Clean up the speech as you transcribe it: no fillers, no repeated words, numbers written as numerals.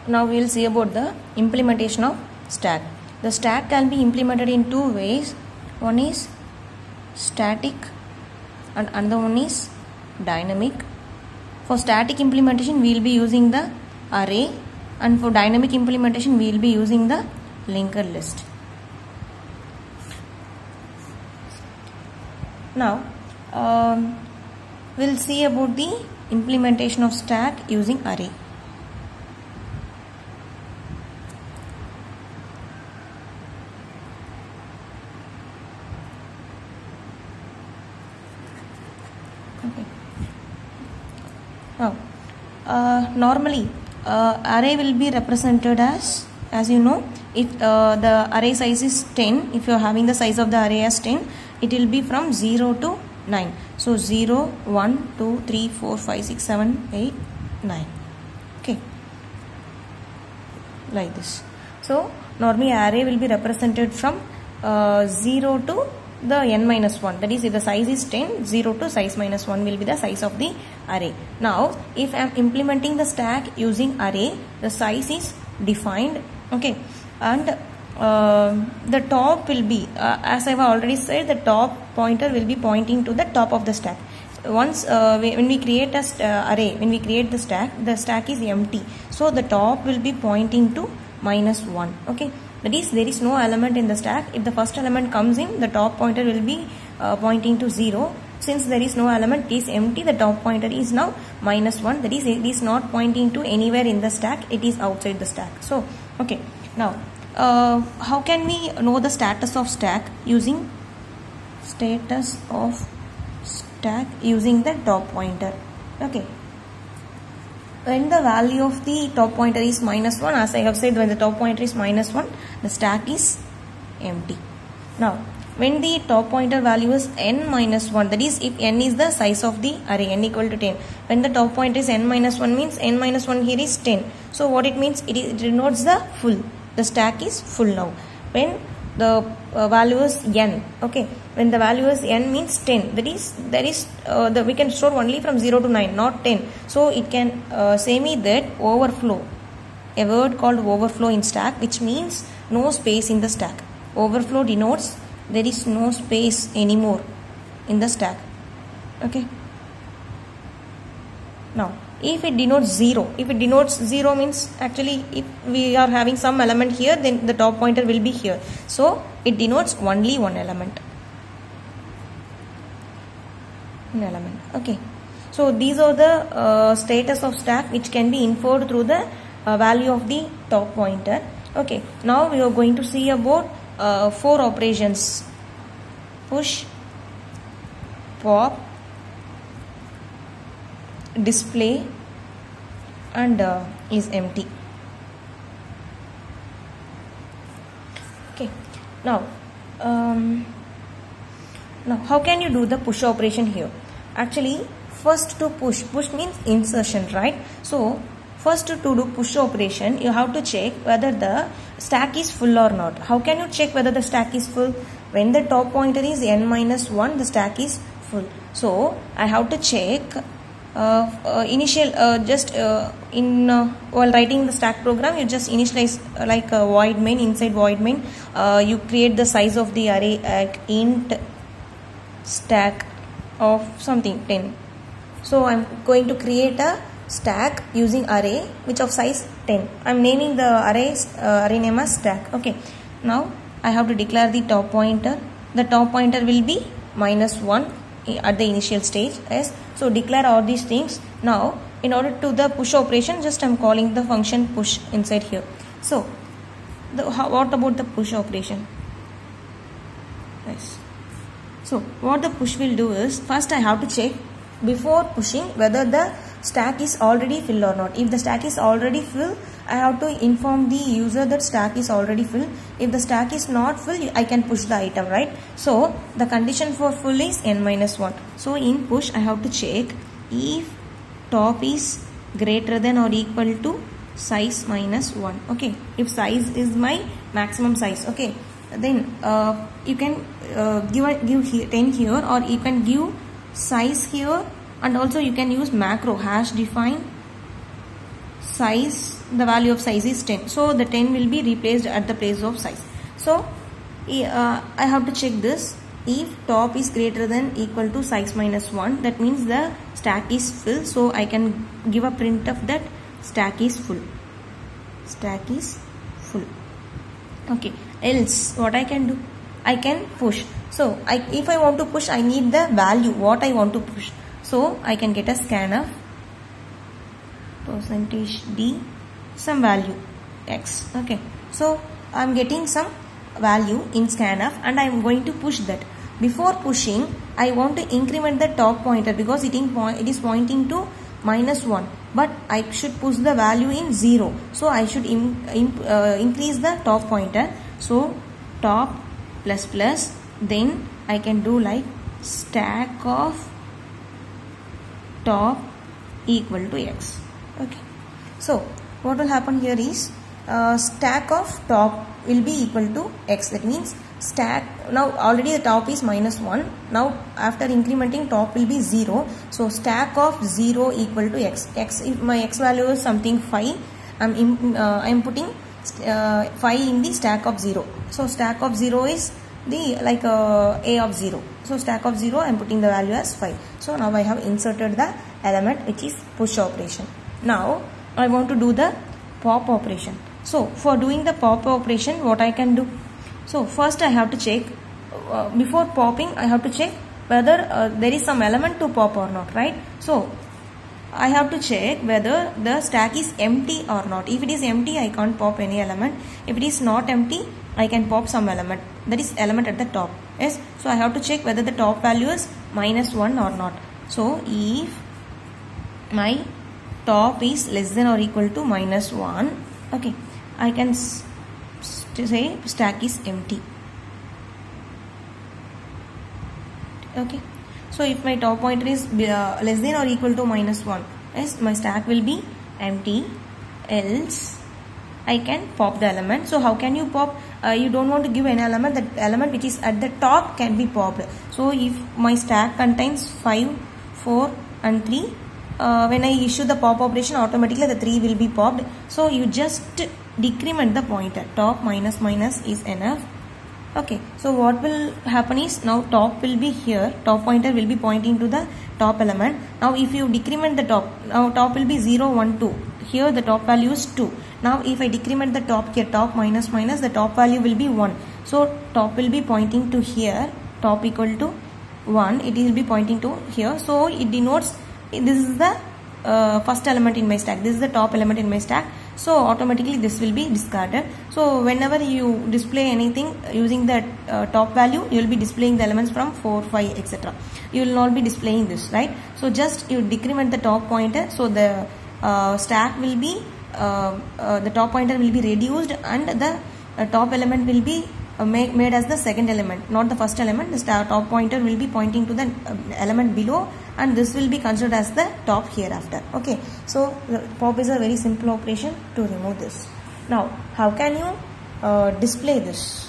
now we will see about the implementation of stack. The stack can be implemented in two ways. One is static and another one is dynamic. For static implementation we will be using the array, and for dynamic implementation we will be using the linked list. Now we'll see about the implementation of stack using array. Okay. Now normally array will be represented as you know, if the array size is 10, if you are having the size of the array as 10, it will be from 0 to 9. So 0, 1, 2, 3, 4, 5, 6, 7, 8, 9. Okay, like this. So normally array will be represented from 0 to the n minus 1. That is, if the size is 10, 0 to size minus 1 will be the size of the array. Now if I am implementing the stack using array, the size is defined. Okay, and the top will be as I have already said, the top pointer will be pointing to the top of the stack. Once when we create a array, when we create the stack is empty, so the top will be pointing to minus 1. Okay, that is, there is no element in the stack. If the first element comes in, the top pointer will be pointing to 0. Since there is no element, it is empty, the top pointer is now minus 1. That is, it is not pointing to anywhere in the stack, it is outside the stack. So okay, now how can we know the status of stack using the top pointer? Okay, when the value of the top pointer is minus 1, as I have said, when the top pointer is minus 1, the stack is empty. Now when the top pointer value is n minus 1, that is, if n is the size of the array, n equal to 10, when the top pointer is n minus 1 means n minus 1 here is 10. So what it means, it denotes the full, the stack is full now. When the value is n, okay, when the value is n means 10, that is, there is we can store only from 0 to 9, not 10. So it can say me that overflow, a word called overflow in stack, which means no space in the stack. Overflow denotes there is no space anymore in the stack. Okay, now if it denotes 0, means actually if we are having some element here, then the top pointer will be here. So it denotes only one element. Okay, so these are the status of stack which can be inferred through the value of the top pointer. Okay, now we are going to see about 4 operations: push, pop, display, and is empty. Okay, now how can you do the push operation here? Actually, first to push means insertion, right? So first to do push operation, you have to check whether the stack is full or not. How can you check whether the stack is full? When the top pointer is n minus 1, the stack is full. So I have to check while writing the stack program, you just initialize like a void main. Inside void main, you create the size of the array at int stack of something 10. So I'm going to create a stack using array which of size 10. I'm naming the array name as stack. Okay, now I have to declare the top pointer. The top pointer will be minus 1 at the initial stage. Yes, so declare all these things. Now in order to the push operation, just I'm calling the function push inside here. So what about the push operation? Yes, so what the push will do is, first I have to check before pushing whether the stack is already full or not. If the stack is already full, I have to inform the user that stack is already full. If the stack is not full, I can push the item, right? So the condition for full is n minus 1. So in push, I have to check if top is greater than or equal to size minus 1. Okay, if size is my maximum size, okay, then you can give 10 here, or you can give size here, and also you can use macro hash define size, the value of size is 10. So the 10 will be replaced at the place of size. So I have to check this. If top is greater than equal to size minus 1, that means the stack is full. So I can give a print of that stack is full. Stack is full. Okay. Else what I can do? I can push. So if I want to push, I need the value what I want to push. So I can get a scanf %d some value x. Okay. So I am getting some value in scanf and I am going to push that. Before pushing, I want to increment the top pointer because it is pointing to -1, but I should push the value in 0. So I should increase the top pointer. So top plus plus, then I can do like stack of top equal to x. Okay. So what will happen here is stack of top will be equal to x. That means stack, now already the top is -1. Now after incrementing, top will be 0. So stack of 0 equal to x. If my x value is something 5, I'm putting 5 in the stack of 0. So stack of 0 is the like a of 0. So stack of 0, I'm putting the value as 5. So now I have inserted the element which is push operation. Now I want to do the pop operation. So for doing the pop operation, what I can do? So first I have to check, before popping I have to check whether there is some element to pop or not, right? So I have to check whether the stack is empty or not. If it is empty, I can't pop any element. If it is not empty, I can pop some element, that is element at the top. Yes. So I have to check whether the top value is -1 or not. So if my top is less than or equal to -1, okay, I can say stack is empty. Okay. So if my top pointer is less than or equal to -1, yes, my stack will be empty. Else I can pop the element. So how can you pop? You don't want to give an element. That element which is at the top can be popped. So if my stack contains 5, 4 and 3, when I issue the pop operation, automatically the 3 will be popped. So you just decrement the pointer. Top minus minus is enough. Okay, so what will happen is, now top will be here, top pointer will be pointing to the top element. Now if you decrement the top, now top will be 0, 1, 2. Here the top value is 2. Now if I decrement the top here, top minus minus, the top value will be 1. So top will be pointing to here, top equal to 1, it will be pointing to here. So it denotes this is the first element in my stack, this is the top element in my stack. So automatically this will be discarded. So whenever you display anything using the top value, you will be displaying the elements from 4, 5, etc. You will not be displaying this, right? So just you decrement the top pointer. So the stack will be, the top pointer will be reduced and the top element will be made as the second element, not the first element. The top pointer will be pointing to the element below, and this will be considered as the top hereafter. Okay, so the pop is a very simple operation to remove this. Now how can you display this?